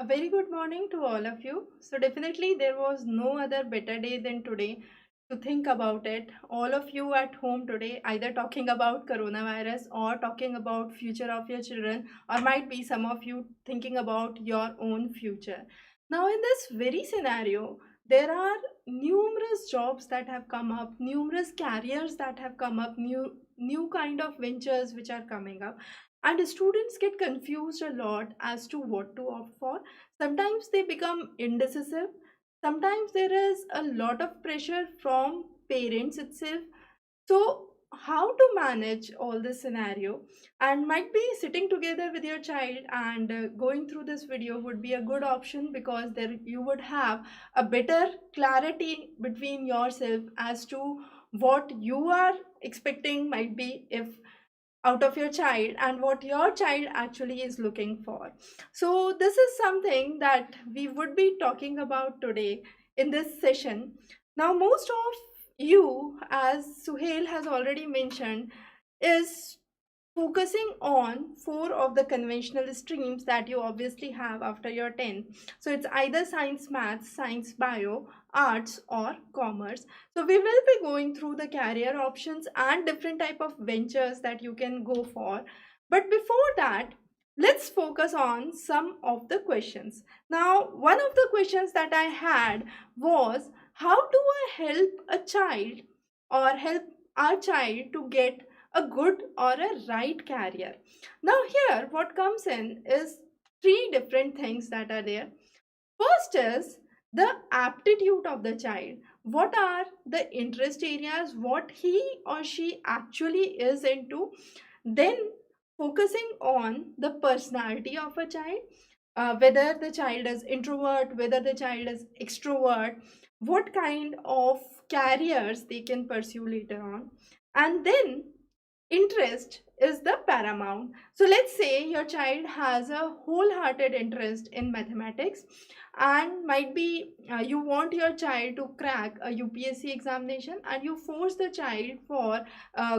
A very good morning to all of you. So, definitely, there was no other better day than today to think about it. All of you at home today, either talking about coronavirus or talking about future of your children, or might be some of you thinking about your own future. Now, in this very scenario, there are numerous jobs that have come up, numerous careers that have come up, new kind of ventures which are coming up, and students get confused a lot as to what to opt for. Sometimes they become indecisive. Sometimes there is a lot of pressure from parents itself. So, how to manage all this scenario, and might be sitting together with your child and going through this video would be a good option, because there you would have a better clarity between yourself as to what you are expecting might be if out of your child and what your child actually is looking for. So, this is something that we would be talking about today in this session. Now, most of you, as Suhail has already mentioned, is focusing on four of the conventional streams that you obviously have after your 10th. So it's either science, maths, science, bio, arts, or commerce. So we will be going through the career options and different type of ventures that you can go for. But before that, let's focus on some of the questions. Now, one of the questions that I had was, how do I help a child or help our child to get a good or a right career? Now, here what comes in is three different things that are there. First is the aptitude of the child. What are the interest areas, what he or she actually is into? Then focusing on the personality of a child, whether the child is introvert, whether the child is extrovert, what kind of careers they can pursue later on. And then interest is the paramount. So let's say your child has a wholehearted interest in mathematics, and might be you want your child to crack a UPSC examination, and you force the child for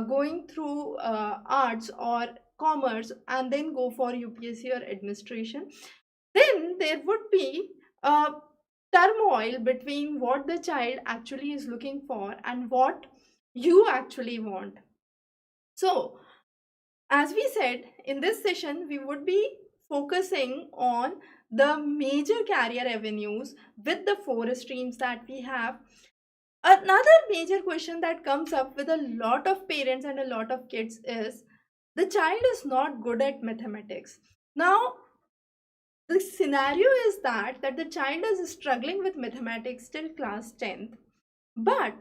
going through arts or commerce and then go for UPSC or administration. Then there would be a turmoil between what the child actually is looking for and what you actually want. So, as we said, in this session, we would be focusing on the major career avenues with the four streams that we have. Another major question that comes up with a lot of parents and a lot of kids is, the child is not good at mathematics. Now, the scenario is that the child is struggling with mathematics till class 10th, but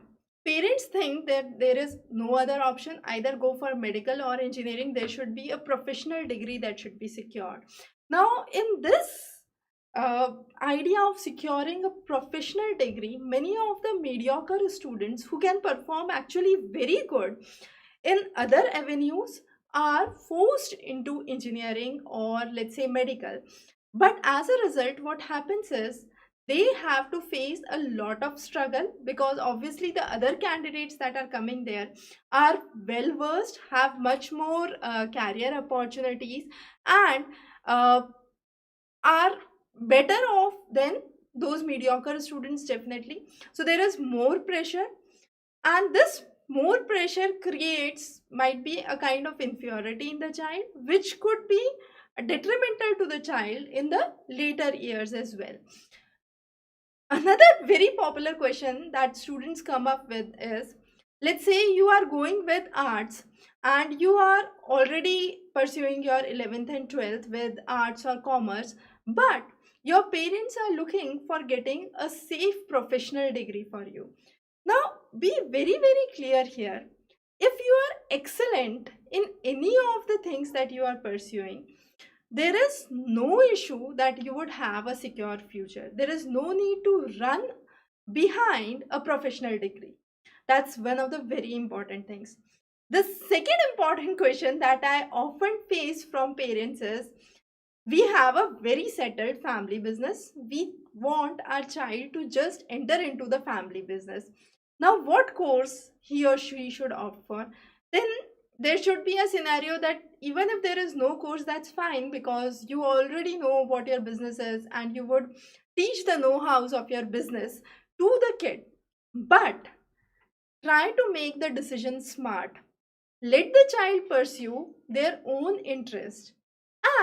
parents think that there is no other option, either go for medical or engineering. There should be a professional degree that should be secured. Now, in this idea of securing a professional degree, many of the mediocre students who can perform actually very good in other avenues are forced into engineering or, let's say, medical. But as a result, what happens is they have to face a lot of struggle, because obviously the other candidates that are coming there are well versed, have much more career opportunities, and uh, are better off than those mediocre students, definitely. So there is more pressure, and this more pressure creates might be a kind of inferiority in the child, which could be detrimental to the child in the later years as well. Another very popular question that students come up with is, let's say you are going with arts and you are already pursuing your 11th and 12th with arts or commerce, but your parents are looking for getting a safe professional degree for you. Now, be very, very clear here. If you are excellent in any of the things that you are pursuing, there is no issue that you would have a secure future. There is no need to run behind a professional degree. That's one of the very important things. The second important question that I often face from parents is, we have a very settled family business. We want our child to just enter into the family business. Now, what course he or she should opt for? Then there should be a scenario that even if there is no course, that's fine, because you already know what your business is and you would teach the know-hows of your business to the kid. But try to make the decision smart. Let the child pursue their own interest,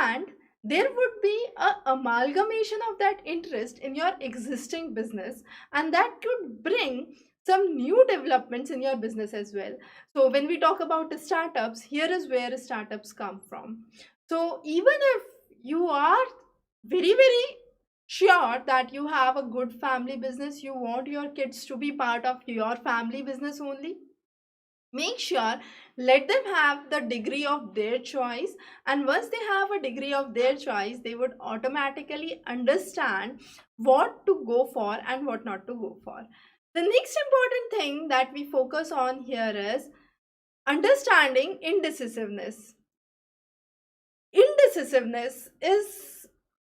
and there would be a amalgamation of that interest in your existing business, and that could bring some new developments in your business as well. So when we talk about the startups, here is where startups come from. So even if you are very sure that you have a good family business, you want your kids to be part of your family business only, make sure, let them have the degree of their choice. And once they have a degree of their choice, they would automatically understand what to go for and what not to go for. The next important thing that we focus on here is understanding indecisiveness. Indecisiveness is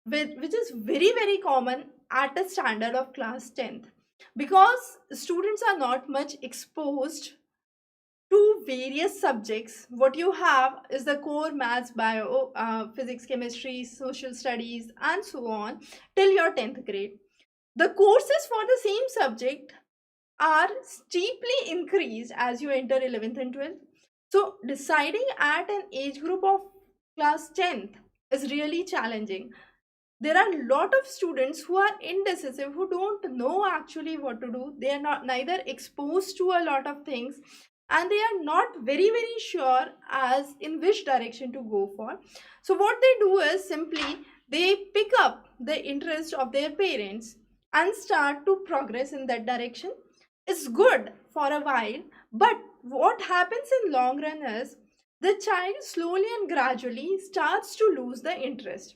which is very common at a standard of class 10th, because students are not much exposed to various subjects. What you have is the core maths, bio, physics, chemistry, social studies, and so on till your 10th grade. The courses for the same subject are steeply increased as you enter 11th and 12th. So, deciding at an age group of class 10th is really challenging. There are a lot of students who are indecisive, who don't know actually what to do. They are not neither exposed to a lot of things, and they are not very sure as in which direction to go for. So what they do is simply they pick up the interest of their parents and start to progress in that direction. It's good for a while, but what happens in long run is the child slowly and gradually starts to lose the interest.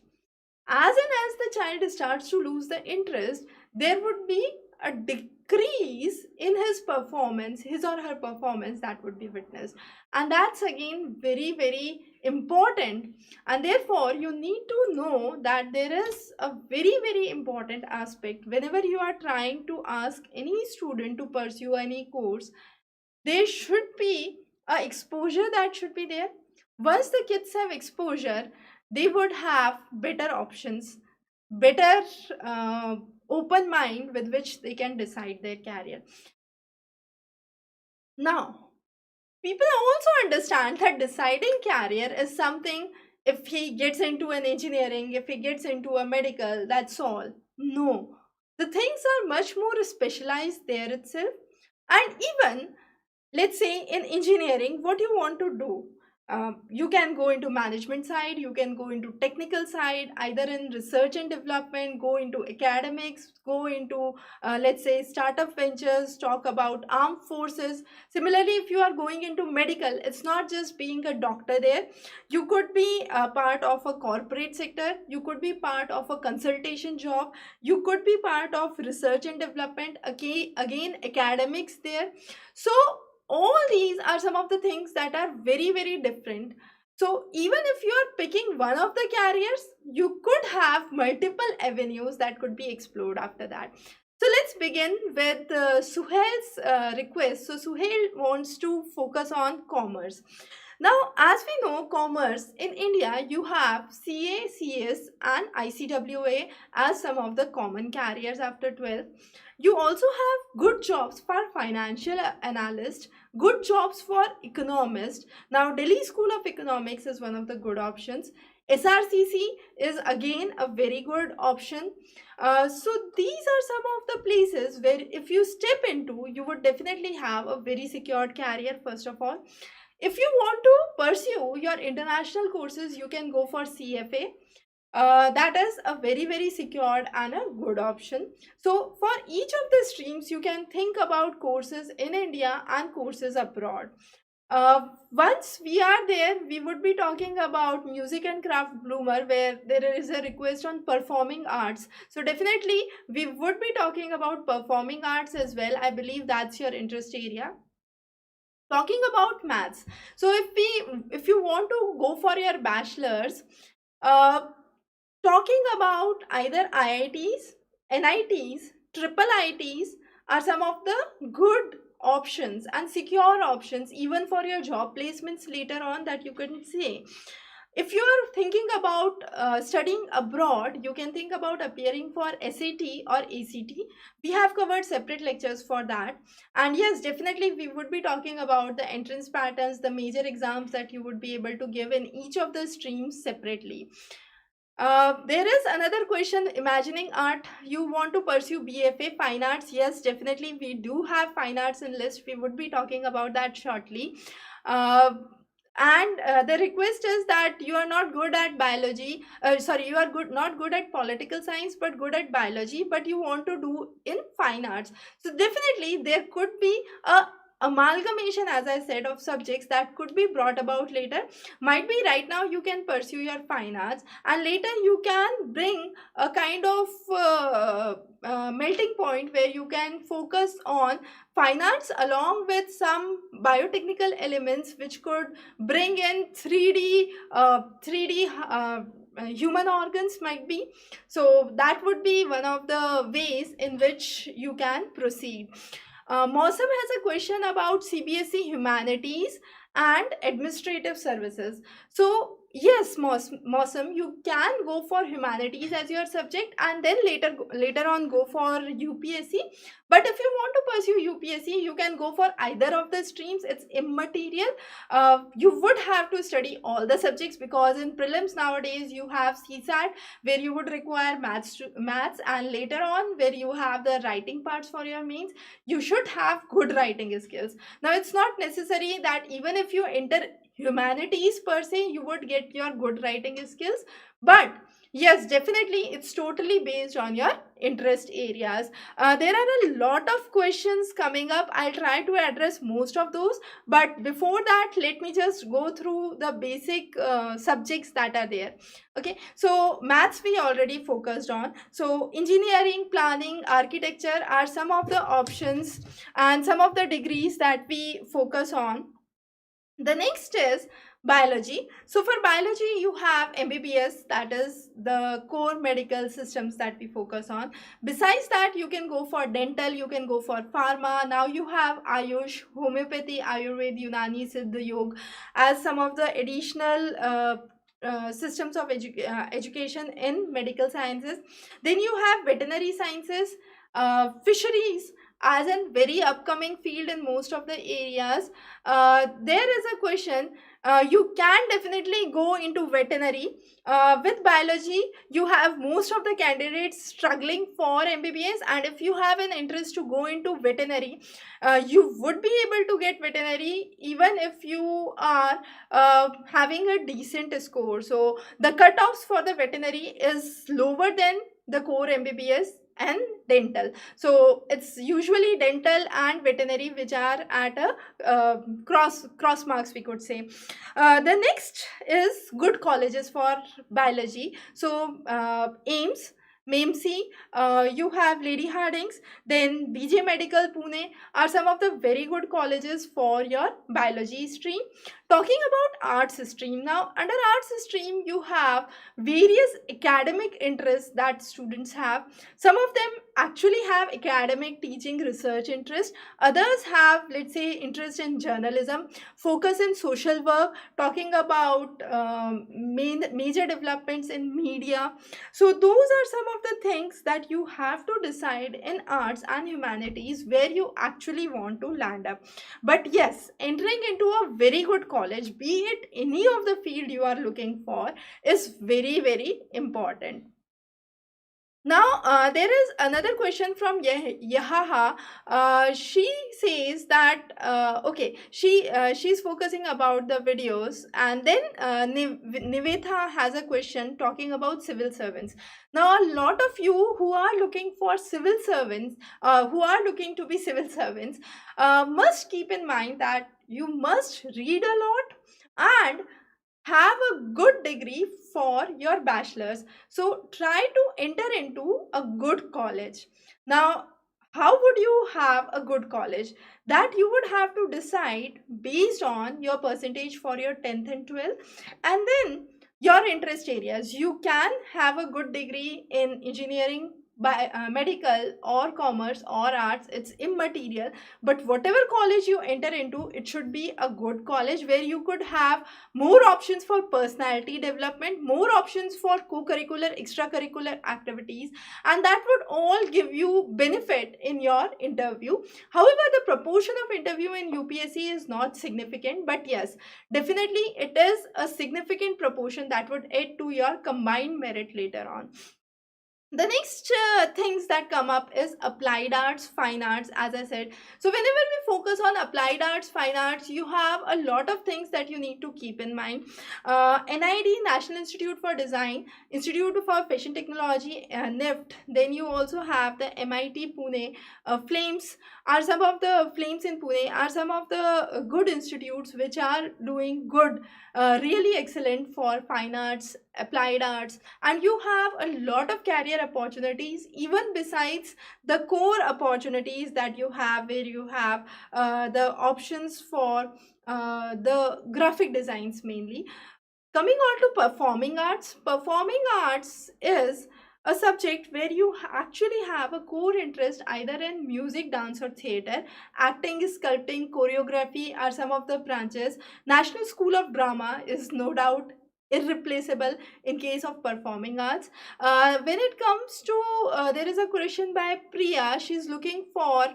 As and as the child starts to lose the interest, there would be a decrease in his performance, his or her performance, that would be witnessed. And that's again very important. And therefore, you need to know that there is a very important aspect whenever you are trying to ask any student to pursue any course. There should be a exposure that should be there. Once the kids have exposure, they would have better options, better open mind with which they can decide their career. Now, people also understand that deciding career is something, if he gets into an engineering, if he gets into a medical, that's all. No, the things are much more specialized there itself. And even, let's say in engineering, what you want to do, you can go into management side, you can go into technical side, either in research and development, go into academics, go into let's say startup ventures, talk about armed forces. Similarly, if you are going into medical, it's not just being a doctor there. You could be a part of a corporate sector, you could be part of a consultation job, you could be part of research and development, again academics there. So all these are some of the things that are very different. So even if you are picking one of the careers, you could have multiple avenues that could be explored after that. So let's begin with Suhail's request. So Suhail wants to focus on commerce. Now, as we know, commerce in India, you have CA, CS, and ICWA as some of the common careers after 12. You also have good jobs for financial analyst, good jobs for economist. Now, Delhi School of Economics is one of the good options. SRCC is again a very good option. So these are some of the places where if you step into, you would definitely have a very secured career first of all. If you want to pursue your international courses, you can go for CFA. That is a very secured and a good option. So for each of the streams, you can think about courses in India and courses abroad. Once we are there, we would be talking about music and craft bloomer, where there is a request on performing arts. So definitely we would be talking about performing arts as well. I believe that's your interest area. Talking about maths, so if you want to go for your bachelor's, uh, talking about either IITs, NITs, triple ITs are some of the good options and secure options even for your job placements later on, that you can say. If you are thinking about studying abroad, you can think about appearing for SAT or ACT. We have covered separate lectures for that. And yes, definitely we would be talking about the entrance patterns, the major exams that you would be able to give in each of the streams separately. There is another question, imagining art. You want to pursue BFA Fine Arts? Yes, definitely we do have Fine Arts in list. We would be talking about that shortly. Uh, and the request is that you are not good at biology, sorry, you are not good at political science but good at biology, but you want to do in fine arts. So definitely there could be a amalgamation, as I said, of subjects that could be brought about later. Might be right now you can pursue your fine arts, and later you can bring a kind of melting point where you can focus on fine arts along with some biotechnical elements which could bring in 3D human organs, might be. So that would be one of the ways in which you can proceed. Mosam has a question about CBSE humanities and administrative services. So yes, Mosam, you can go for humanities as your subject and then later on go for UPSC. But if you want to pursue UPSC, you can go for either of the streams. It's immaterial. You would have to study all the subjects, because in prelims nowadays you have CSAT where you would require maths, and later on where you have the writing parts for your mains, you should have good writing skills. Now it's not necessary that even if you enter humanities per se you would get your good writing skills, but yes, definitely it's totally based on your interest areas. There are a lot of questions coming up. I'll try to address most of those, but before that let me just go through the basic subjects that are there. Okay, so maths we already focused on. So engineering, planning, architecture are some of the options and some of the degrees that we focus on. The next is biology. So for biology you have MBBS, that is the core medical systems that we focus on. Besides that you can go for dental, you can go for pharma. Now you have Ayush, homeopathy, Ayurveda, Unani, Siddha, Yoga as some of the additional systems of education in medical sciences. Then you have veterinary sciences, fisheries as a very upcoming field in most of the areas. There is a question, you can definitely go into veterinary. With biology you have most of the candidates struggling for MBBS, and if you have an interest to go into veterinary, you would be able to get veterinary even if you are having a decent score. So the cutoffs for the veterinary is lower than the core MBBS and dental. So it's usually dental and veterinary which are at a cross marks, we could say. The next is good colleges for biology. So AIMS, MEMC, you have Lady Harding's, then BJ Medical Pune are some of the very good colleges for your biology stream. Talking about arts stream, now under arts stream you have various academic interests that students have. Some of them actually have academic, teaching, research interest. Others have, let's say, interest in journalism, focus in social work, talking about major developments in media. So those are some of the things that you have to decide in arts and humanities where you actually want to land up. But yes, entering into a very good college, be it any of the field you are looking for, is very, very important. Now, there is another question from Yahaha. She says that, okay, she's focusing about the videos, and then Nivetha has a question talking about civil servants. Now, a lot of you who are looking for civil servants, who are looking to be civil servants, must keep in mind that you must read a lot and have a good degree for your bachelor's. So try to enter into a good college. Now, how would you have a good college? That you would have to decide based on your percentage for your 10th and 12th, and then your interest areas. You can have a good degree in engineering, medical or commerce or arts, it's immaterial. But whatever college you enter into, it should be a good college where you could have more options for personality development, more options for co-curricular extracurricular activities, and that would all give you benefit in your interview. However, the proportion of interview in UPSC is not significant, but yes, definitely it is a significant proportion that would add to your combined merit later on. The next things that come up is applied arts, fine arts, as I said. So whenever we focus on applied arts, fine arts, you have a lot of things that you need to keep in mind. NID, National Institute for Design, Institute for Fashion Technology, NIFT. Then you also have the MIT Pune. Flames are some of the Flames in Pune are some of the good institutes which are doing good, really excellent for fine arts, applied arts, and you have a lot of career opportunities even besides the core opportunities that you have, where you have the options for the graphic designs mainly. Coming on to performing arts is a subject where you actually have a core interest either in music, dance, or theater. Acting, sculpting, choreography are some of the branches. National School of Drama is no doubt irreplaceable in case of performing arts. When it comes to, there is a question by Priya. She's looking for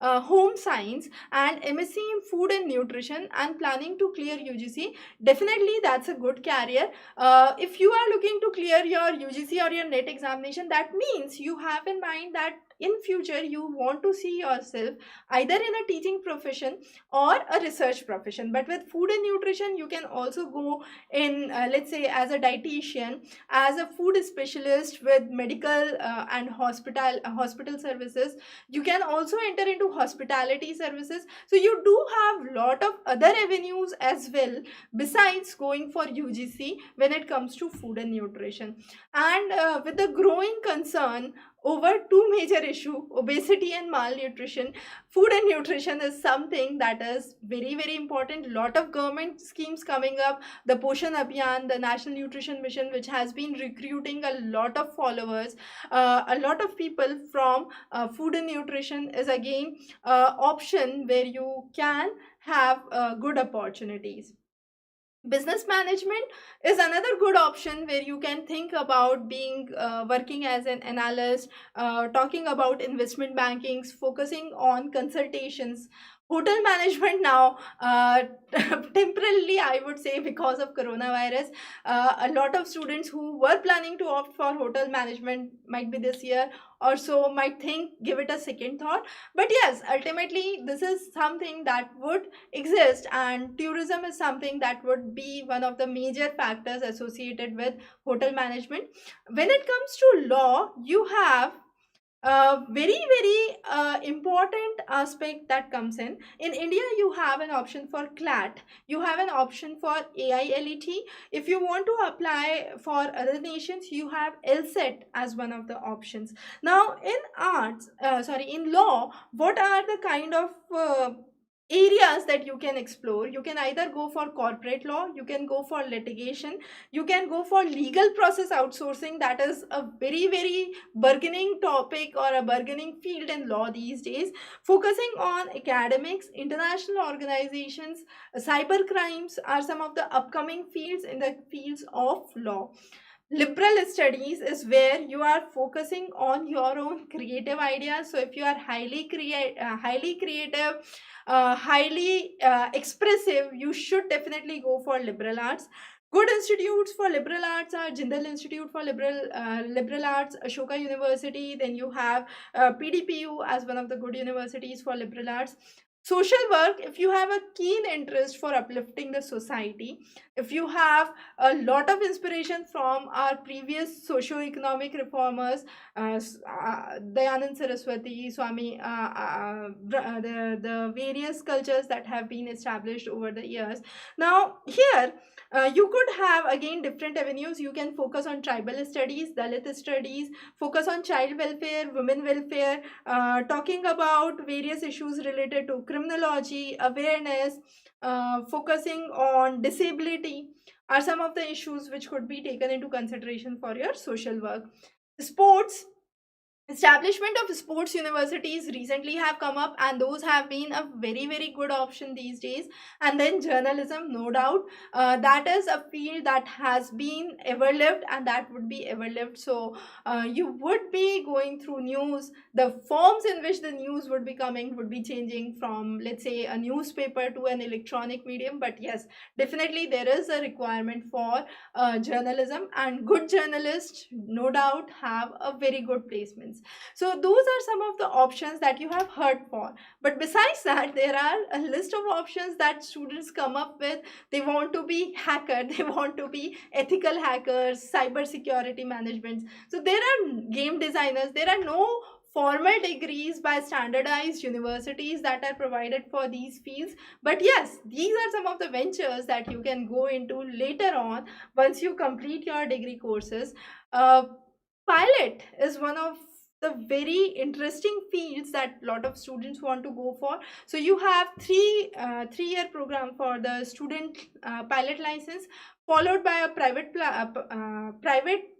home science and MSc in food and nutrition and planning to clear UGC. Definitely, that's a good career. If you are looking to clear your UGC or your NET examination, that means you have in mind that in future you want to see yourself either in a teaching profession or a research profession. But with food and nutrition, you can also go in, let's say, as a dietitian, as a food specialist with medical and hospital services. You can also enter into hospitality services. So you do have lot of other avenues as well besides going for UGC when it comes to food and nutrition. And with the growing concern over two major issue, obesity and malnutrition, food and nutrition is something that is very important. Lot of government schemes coming up, the Poshan Abhiyan, the National Nutrition Mission, which has been recruiting a lot of followers, a lot of people from food and nutrition is again option where you can have good opportunities. Business management is another good option where you can think about being working as an analyst, talking about investment bankings, focusing on consultations. Hotel management now, temporarily I would say because of coronavirus, a lot of students who were planning to opt for hotel management might be this year or so might think, give it a second thought. But yes, ultimately this is something that would exist, and tourism is something that would be one of the major factors associated with hotel management. When it comes to law, you have a very important aspect that comes in India. You have an option for CLAT, you have an option for AILET. If you want to apply for other nations, you have LSET as one of the options. Now in in law, what are the kind of areas that you can explore? You can either go for corporate law, you can go for litigation, you can go for legal process outsourcing. That is a very bargaining topic or a bargaining field in law these days. Focusing on academics, international organizations, cyber crimes are some of the upcoming fields in the fields of law. Liberal studies is where you are focusing on your own creative ideas. So if you are highly creative, highly expressive, you should definitely go for liberal arts. Good institutes for liberal arts are Jindal Institute for Liberal Arts, Ashoka University. Then you have PDPU as one of the good universities for liberal arts. Social work, if you have a keen interest for uplifting the society, if you have a lot of inspiration from our previous socio-economic reformers, Dayanand Saraswati, Swami, the various cultures that have been established over the years. Now here you could have again different avenues. You can focus on tribal studies, Dalit studies, focus on child welfare, women welfare, talking about various issues related to criminology, awareness, focusing on disability are some of the issues which could be taken into consideration for your social work. Sports, Establishment of sports universities recently have come up, and those have been a very good option these days. And then journalism, no doubt, that is a field that has been ever lived and that would be ever lived. So you would be going through news, the forms in which the news would be coming would be changing from, let's say, a newspaper to an electronic medium. But yes, definitely there is a requirement for journalism, and good journalists no doubt have a very good placements. So those are some of the options that you have heard for. But besides that, there are a list of options that students come up with. They want to be hacker, they want to be ethical hackers, cyber security management. So there are game designers. There are no formal degrees by standardized universities that are provided for these fields. But yes, these are some of the ventures that you can go into later on once you complete your degree courses. uh, Pilot is one of the very interesting fields that a lot of students want to go for. So you have three-year program for the student pilot license, followed by a private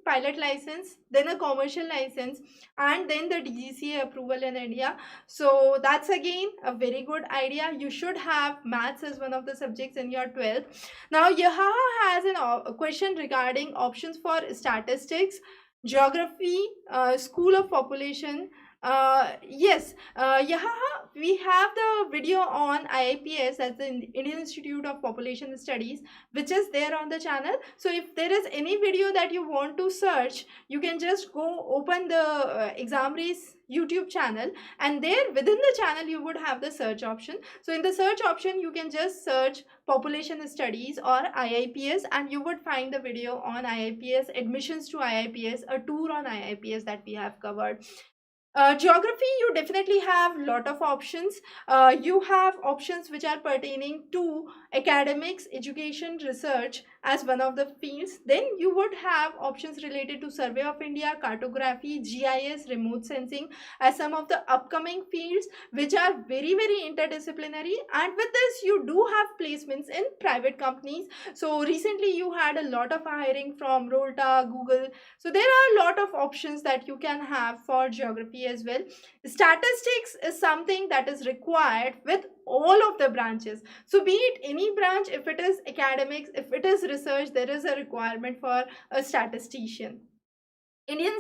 pilot license, then a commercial license, and then the DGCA approval in India. So that's again a very good idea. You should have maths as one of the subjects in your 12th. Now Yaha has a question regarding options for statistics, geography, school of population. Yes, yeah, we have the video on IIPS, that's the Indian Institute of Population Studies, which is there on the channel. So if there is any video that you want to search, you can just go open the Examrace YouTube channel, and there within the channel you would have the search option. So in the search option you can just search population studies or IIPS, and you would find the video on IIPS, admissions to IIPS, a tour on IIPS that we have covered. Geography, you definitely have lot of options. You have options which are pertaining to academics, education, research as one of the fields. Then you would have options related to Survey of India, cartography, GIS, remote sensing as some of the upcoming fields which are very interdisciplinary. And with this, you do have placements in private companies. So recently you had a lot of hiring from Rolta, Google. So there are a lot of options that you can have for geography as well. Statistics is something that is required with all of the branches. So be it any branch, if it is academics, if it is research, there is a requirement for a statistician. Indian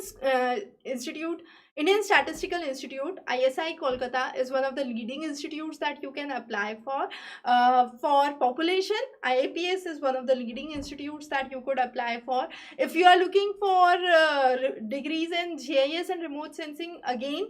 Institute, Indian Statistical Institute, ISI Kolkata, is one of the leading institutes that you can apply for. For population, IAPS is one of the leading institutes that you could apply for. If you are looking for degrees in GIS and remote sensing, again,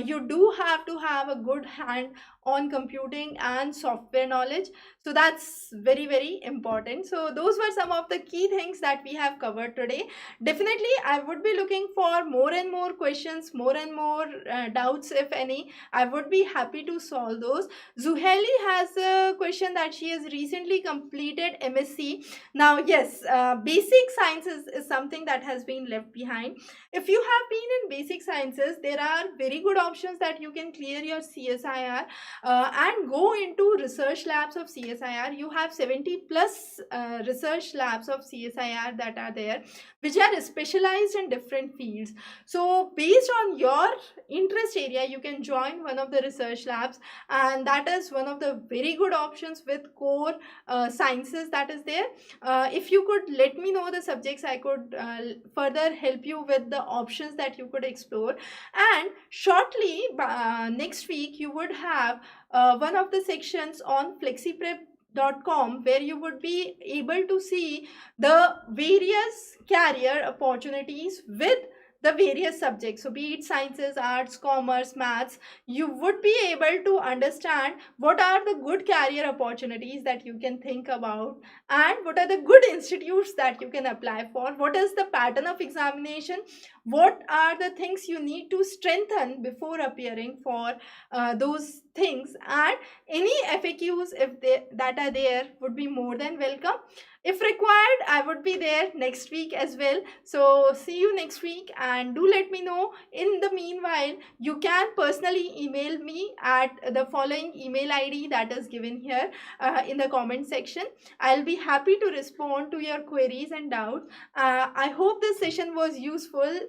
you do have to have a good hand on computing and software knowledge. So that's very important. So those were some of the key things that we have covered today. Definitely I would be looking for more and more questions, more and more doubts, if any. I would be happy to solve those. Zuheli has a question that she has recently completed MSc. Now yes, basic sciences is something that has been left behind. If you have been in basic sciences, there are very good options that you can clear your CSIR and go into research labs of CSIR. You have 70 plus research labs of CSIR that are there, which are specialized in different fields. So based on your interest area, you can join one of the research labs, and that is one of the very good options with core sciences that is there. If you could let me know the subjects, I could further help you with the options that you could explore. And shortly next week you would have one of the sections on flexiprep.com, where you would be able to see the various career opportunities with the various subjects. So be it sciences, arts, commerce, maths, you would be able to understand what are the good career opportunities that you can think about, and what are the good institutes that you can apply for, what is the pattern of examination, what are the things you need to strengthen before appearing for those things, and any FAQs if they that are there would be more than welcome. If required, I would be there next week as well. So see you next week, and do let me know. In the meanwhile, you can personally email me at the following email ID that is given here in the comment section. I'll be happy to respond to your queries and doubts. I hope this session was useful.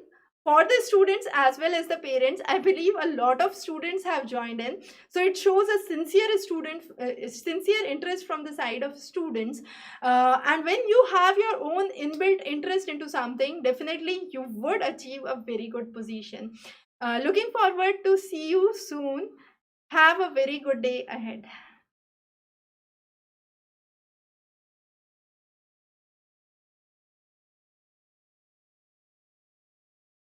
for the students as well as the parents. I believe a lot of students have joined in, so it shows a sincere interest from the side of students. And when you have your own inbuilt interest into something, definitely you would achieve a very good position. Looking forward to see you soon. Have a very good day ahead.